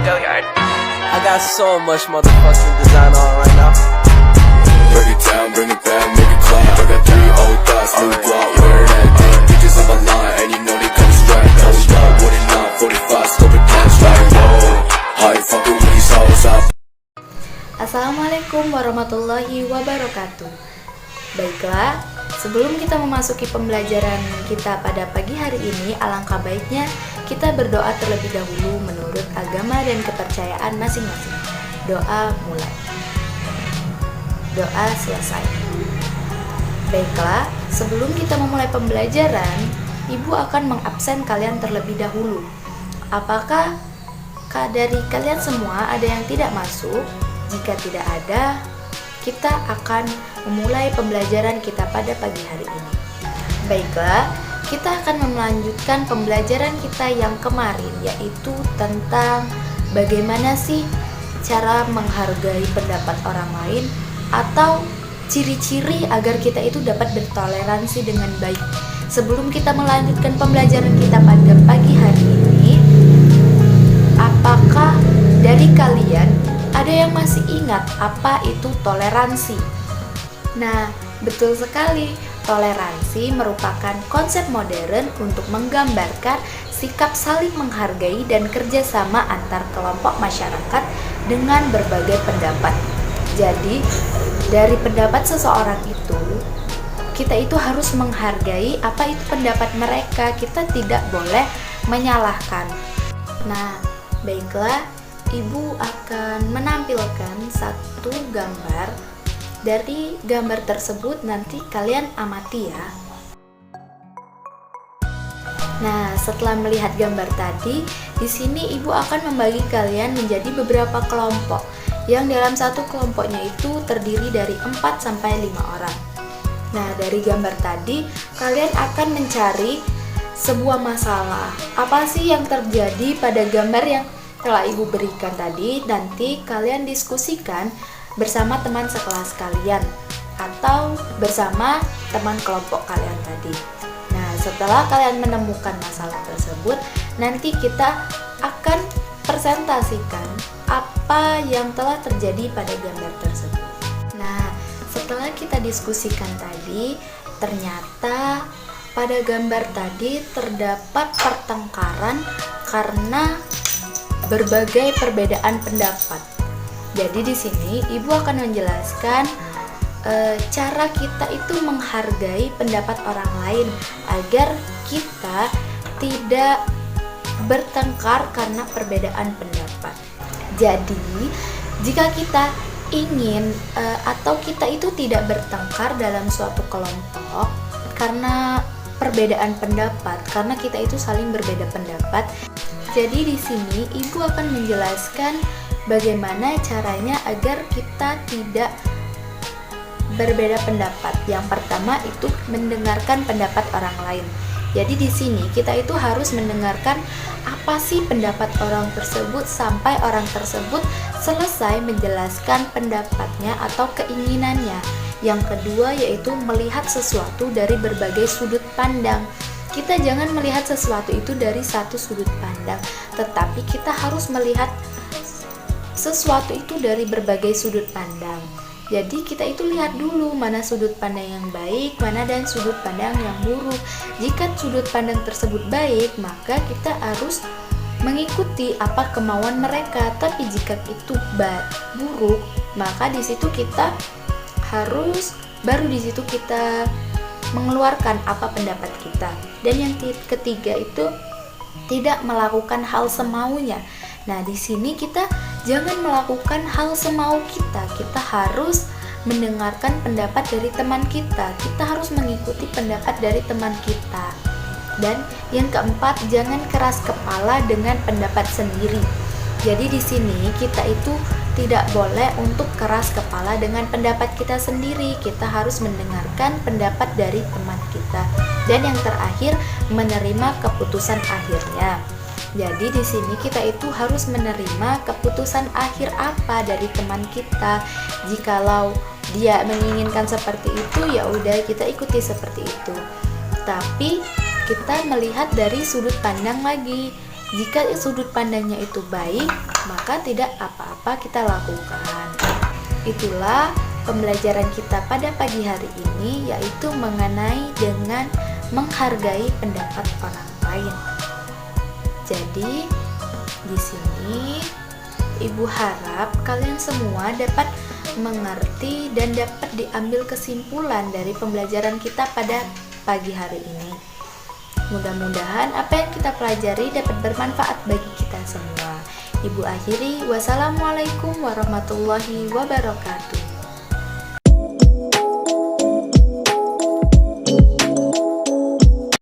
I got so much motherfucking design on right now. Break it down, bring it back, make it clap. I got 3 old thoughts, new block, where that thing. Bitches on my line, and you know they come straight. Hold up, what it not, 45, scope it cash like whoa. How you fucking with these hoes up? Assalamualaikum warahmatullahi wabarakatuh. Baiklah, sebelum kita memasuki pembelajaran kita pada pagi hari ini, alangkah baiknya kita berdoa terlebih dahulu menurut agama dan kepercayaan masing-masing. Doa mulai. Doa selesai. Baiklah, sebelum kita memulai pembelajaran, Ibu akan mengabsen kalian terlebih dahulu. Apakah dari kalian semua ada yang tidak masuk? Jika tidak ada, kita akan memulai pembelajaran kita pada pagi hari ini. Baiklah, kita akan melanjutkan pembelajaran kita yang kemarin, yaitu tentang bagaimana sih cara menghargai pendapat orang lain atau ciri-ciri agar kita itu dapat bertoleransi dengan baik. Sebelum kita melanjutkan pembelajaran kita pada pagi hari ini, apakah dari kalian ada yang masih ingat apa itu toleransi? Nah, betul sekali. Toleransi merupakan konsep modern untuk menggambarkan sikap saling menghargai dan kerjasama antar kelompok masyarakat dengan berbagai pendapat. Jadi, dari pendapat seseorang itu, kita itu harus menghargai apa itu pendapat mereka. Kita tidak boleh menyalahkan. Nah, baiklah, Ibu akan menampilkan satu gambar. Dari gambar tersebut nanti kalian amati ya. Nah, setelah melihat gambar tadi, di sini Ibu akan membagi kalian menjadi beberapa kelompok. Yang dalam satu kelompoknya itu terdiri dari 4 sampai 5 orang. Nah, dari gambar tadi kalian akan mencari sebuah masalah. Apa sih yang terjadi pada gambar yang telah Ibu berikan tadi? Nanti kalian diskusikan bersama teman sekelas kalian atau bersama teman kelompok kalian tadi. Nah, setelah kalian menemukan masalah tersebut, nanti kita akan presentasikan apa yang telah terjadi pada gambar tersebut. Nah, setelah kita diskusikan tadi, ternyata pada gambar tadi terdapat pertengkaran karena berbagai perbedaan pendapat. Jadi di sini Ibu akan menjelaskan cara kita itu menghargai pendapat orang lain agar kita tidak bertengkar karena perbedaan pendapat. Jadi jika kita ingin atau kita itu tidak bertengkar dalam suatu kelompok karena perbedaan pendapat, karena kita itu saling berbeda pendapat. Jadi di sini Ibu akan menjelaskan bagaimana caranya agar kita tidak berbeda pendapat. Yang pertama itu mendengarkan pendapat orang lain. Jadi di sini kita itu harus mendengarkan apa sih pendapat orang tersebut sampai orang tersebut selesai menjelaskan pendapatnya atau keinginannya. Yang kedua yaitu melihat sesuatu dari berbagai sudut pandang. Kita jangan melihat sesuatu itu dari satu sudut pandang, tetapi kita harus melihat sesuatu itu dari berbagai sudut pandang. Jadi kita itu lihat dulu mana sudut pandang yang baik, mana dan sudut pandang yang buruk. Jika sudut pandang tersebut baik, maka kita harus mengikuti apa kemauan mereka. Tapi jika itu buruk, maka di situ kita harus baru di situ kita mengeluarkan apa pendapat kita. Dan yang ketiga itu tidak melakukan hal semaunya. Nah, di sini kita jangan melakukan hal semau kita. Kita harus mendengarkan pendapat dari teman kita. Kita harus mengikuti pendapat dari teman kita. Dan yang keempat, jangan keras kepala dengan pendapat sendiri. Jadi di sini kita itu tidak boleh untuk keras kepala dengan pendapat kita sendiri. Kita harus mendengarkan pendapat dari teman kita. Dan yang terakhir, menerima keputusan akhirnya. Jadi di sini kita itu harus menerima keputusan akhir apa dari teman kita. Jikalau dia menginginkan seperti itu, ya udah kita ikuti seperti itu. Tapi kita melihat dari sudut pandang lagi. Jika sudut pandangnya itu baik, maka tidak apa-apa kita lakukan. Itulah pembelajaran kita pada pagi hari ini, yaitu mengenai dengan menghargai pendapat orang lain. Jadi, di sini Ibu harap kalian semua dapat mengerti dan dapat diambil kesimpulan dari pembelajaran kita pada pagi hari ini. Mudah-mudahan apa yang kita pelajari dapat bermanfaat bagi kita semua. Ibu akhiri, wassalamualaikum warahmatullahi wabarakatuh.